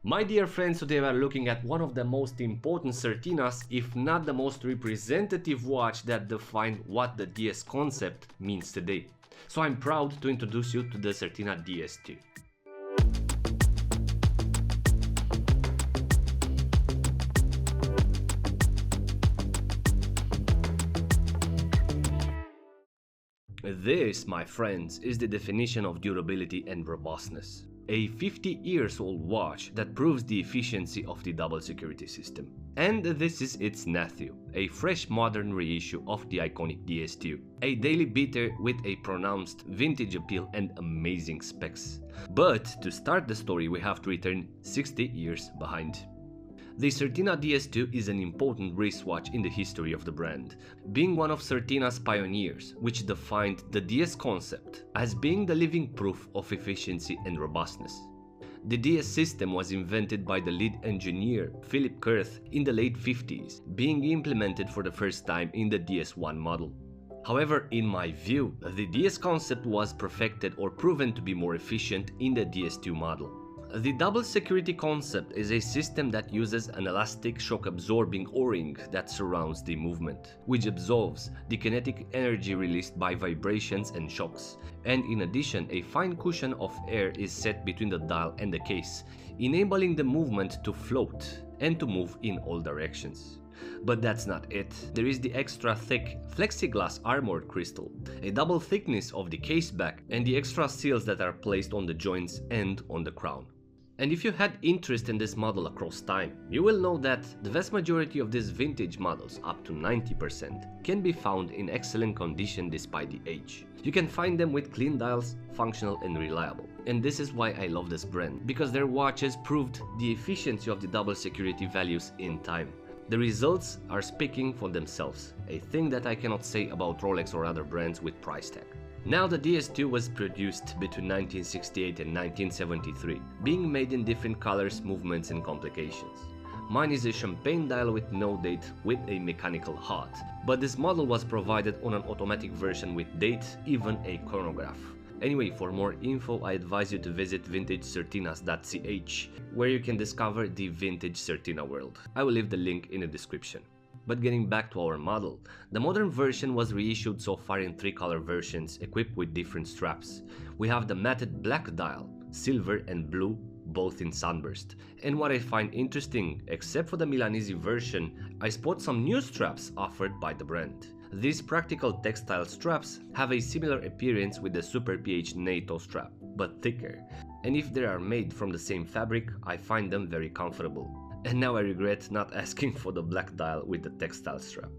My dear friends, today we are looking at one of the most important Certinas, if not the most representative watch that defined what the DS concept means today. So I'm proud to introduce you to the Certina DS2. This, my friends, is the definition of durability and robustness. A 50 years old watch that proves the efficiency of the double security system. And this is its nephew, a fresh modern reissue of the iconic DS2, a daily beater with a pronounced vintage appeal and amazing specs. But to start the story we have to return 60 years behind. The Certina DS2 is an important wristwatch in the history of the brand, being one of Certina's pioneers, which defined the DS concept as being the living proof of efficiency and robustness. The DS system was invented by the lead engineer Philip Kurth in the late 50s, being implemented for the first time in the DS1 model. However, in my view, the DS concept was perfected or proven to be more efficient in the DS2 model. The double security concept is a system that uses an elastic shock-absorbing O-ring that surrounds the movement, which absorbs the kinetic energy released by vibrations and shocks, and in addition a fine cushion of air is set between the dial and the case, enabling the movement to float and to move in all directions. But that's not it. There is the extra thick plexiglass armored crystal, a double thickness of the case back, and the extra seals that are placed on the joints and on the crown. And if you had interest in this model across time, you will know that the vast majority of these vintage models, up to 90%, can be found in excellent condition despite the age. You can find them with clean dials, functional and reliable. And this is why I love this brand, because their watches proved the efficiency of the double security values in time. The results are speaking for themselves, a thing that I cannot say about Rolex or other brands with price tag. Now the DS2 was produced between 1968 and 1973, being made in different colors, movements and complications. Mine is a champagne dial with no date with a mechanical heart, but this model was provided on an automatic version with date, even a chronograph. Anyway, for more info I advise you to visit vintagecertinas.ch, where you can discover the vintage Certina world. I will leave the link in the description. But getting back to our model, the modern version was reissued so far in 3 color versions equipped with different straps. We have the matted black dial, silver and blue, both in sunburst. And what I find interesting, except for the Milanese version, I spot some new straps offered by the brand. These practical textile straps have a similar appearance with the Super PH NATO strap, but thicker. And if they are made from the same fabric, I find them very comfortable. And now I regret not asking for the black dial with the textile strap.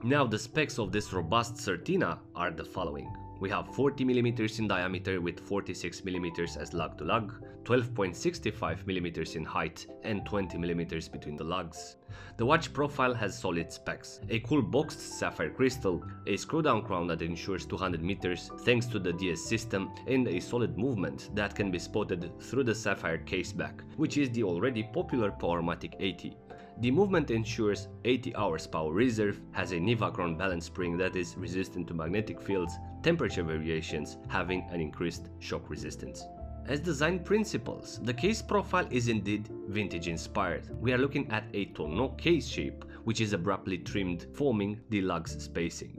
Now the specs of this robust Certina are the following. We have 40mm in diameter with 46mm as lug to lug, 12.65mm in height and 20mm between the lugs. The watch profile has solid specs, a cool boxed sapphire crystal, a screw-down crown that ensures 200 meters thanks to the DS system, and a solid movement that can be spotted through the sapphire caseback, which is the already popular Powermatic 80. The movement ensures 80 hours power reserve, has a Nivacron balance spring that is resistant to magnetic fields, temperature variations, having an increased shock resistance. As design principles, the case profile is indeed vintage inspired. We are looking at a tonneau case shape, which is abruptly trimmed, forming the lugs spacing.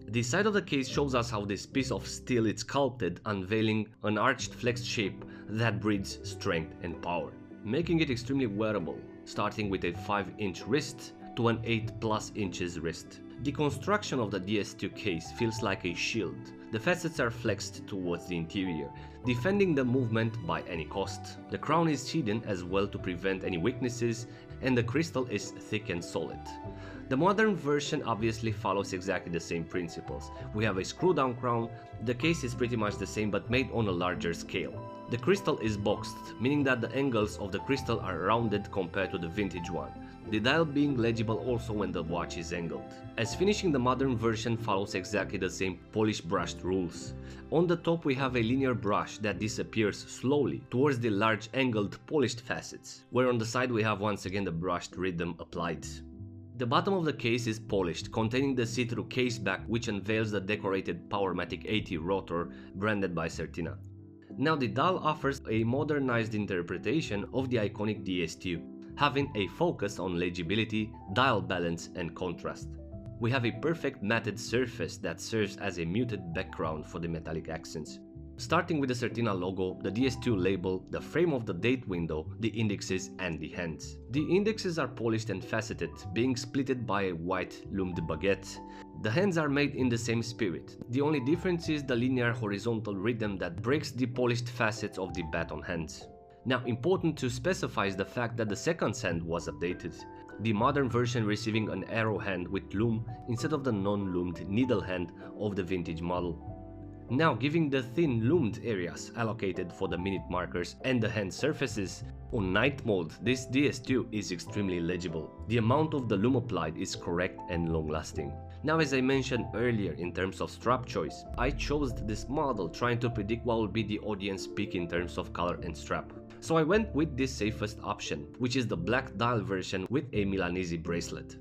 The side of the case shows us how this piece of steel is sculpted, unveiling an arched flexed shape that breeds strength and power, making it extremely wearable, starting with a 5-inch wrist to an 8+ inches wrist. The construction of the DS2 case feels like a shield. The facets are flexed towards the interior, defending the movement by any cost. The crown is hidden as well to prevent any weaknesses, and the crystal is thick and solid. The modern version obviously follows exactly the same principles. We have a screw-down crown. The case is pretty much the same but made on a larger scale. The crystal is boxed, meaning that the angles of the crystal are rounded compared to the vintage one, the dial being legible also when the watch is angled. As finishing, the modern version follows exactly the same polished brushed rules. On the top we have a linear brush that disappears slowly towards the large angled polished facets, where on the side we have once again the brushed rhythm applied. The bottom of the case is polished, containing the see-through caseback which unveils the decorated Powermatic 80 rotor branded by Certina. Now the dial offers a modernized interpretation of the iconic DS2, having a focus on legibility, dial balance and contrast. We have a perfect matted surface that serves as a muted background for the metallic accents. Starting with the Certina logo, the DS2 label, the frame of the date window, the indexes and the hands. The indexes are polished and faceted, being splitted by a white lumed baguette. The hands are made in the same spirit. The only difference is the linear horizontal rhythm that breaks the polished facets of the baton hands. Now, important to specify is the fact that the second hand was updated, the modern version receiving an arrow hand with lume instead of the non-lumed needle hand of the vintage model. Now, giving the thin lumed areas allocated for the minute markers and the hand surfaces, on night mode this DS2 is extremely legible. The amount of the lume applied is correct and long lasting. Now, as I mentioned earlier in terms of strap choice, I chose this model trying to predict what will be the audience peak in terms of color and strap. So I went with this safest option, which is the black dial version with a Milanese bracelet.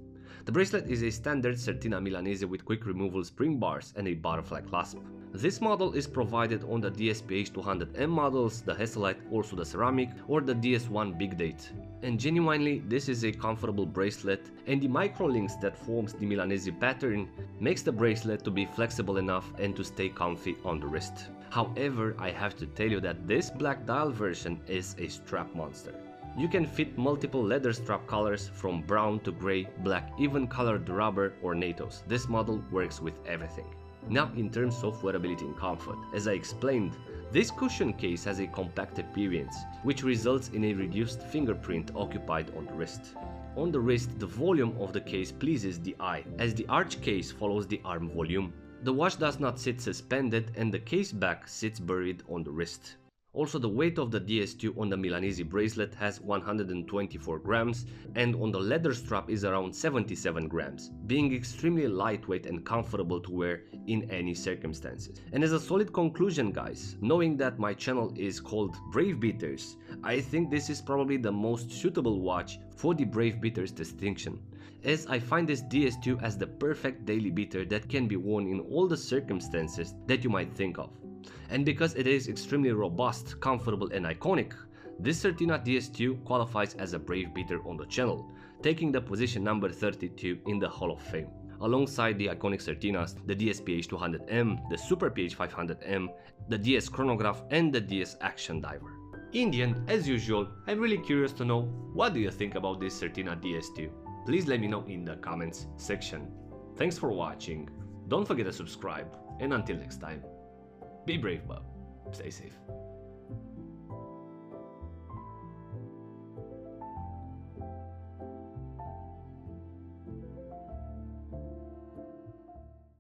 The bracelet is a standard Certina Milanese with quick removal spring bars and a butterfly clasp. This model is provided on the DS200M models, the Hesalite, also the ceramic, or the DS1 Big Date. And genuinely, this is a comfortable bracelet, and the micro links that forms the Milanese pattern makes the bracelet to be flexible enough and to stay comfy on the wrist. However, I have to tell you that this black dial version is a strap monster. You can fit multiple leather strap colors from brown to grey, black, even colored rubber or NATOs. This model works with everything. Now, in terms of wearability and comfort, as I explained, this cushion case has a compact appearance, which results in a reduced fingerprint occupied on the wrist. On the wrist, the volume of the case pleases the eye, as the arch case follows the arm volume. The watch does not sit suspended and the case back sits buried on the wrist. Also, the weight of the DS2 on the Milanese bracelet has 124 grams and on the leather strap is around 77 grams, being extremely lightweight and comfortable to wear in any circumstances. And as a solid conclusion, guys, knowing that my channel is called Brave Beaters, I think this is probably the most suitable watch for the Brave Beaters distinction, as I find this DS2 as the perfect daily beater that can be worn in all the circumstances that you might think of. And because it is extremely robust, comfortable and iconic, this Certina DS2 qualifies as a Brave Beater on the channel, taking the position number 32 in the Hall of Fame, alongside the iconic Certinas, the DS200M, the Super PH500M, the DS Chronograph and the DS Action Diver. In the end, as usual, I'm really curious to know what do you think about this Certina DS2. Please let me know in the comments section. Thanks for watching, don't forget to subscribe, and until next time, be brave, but stay safe.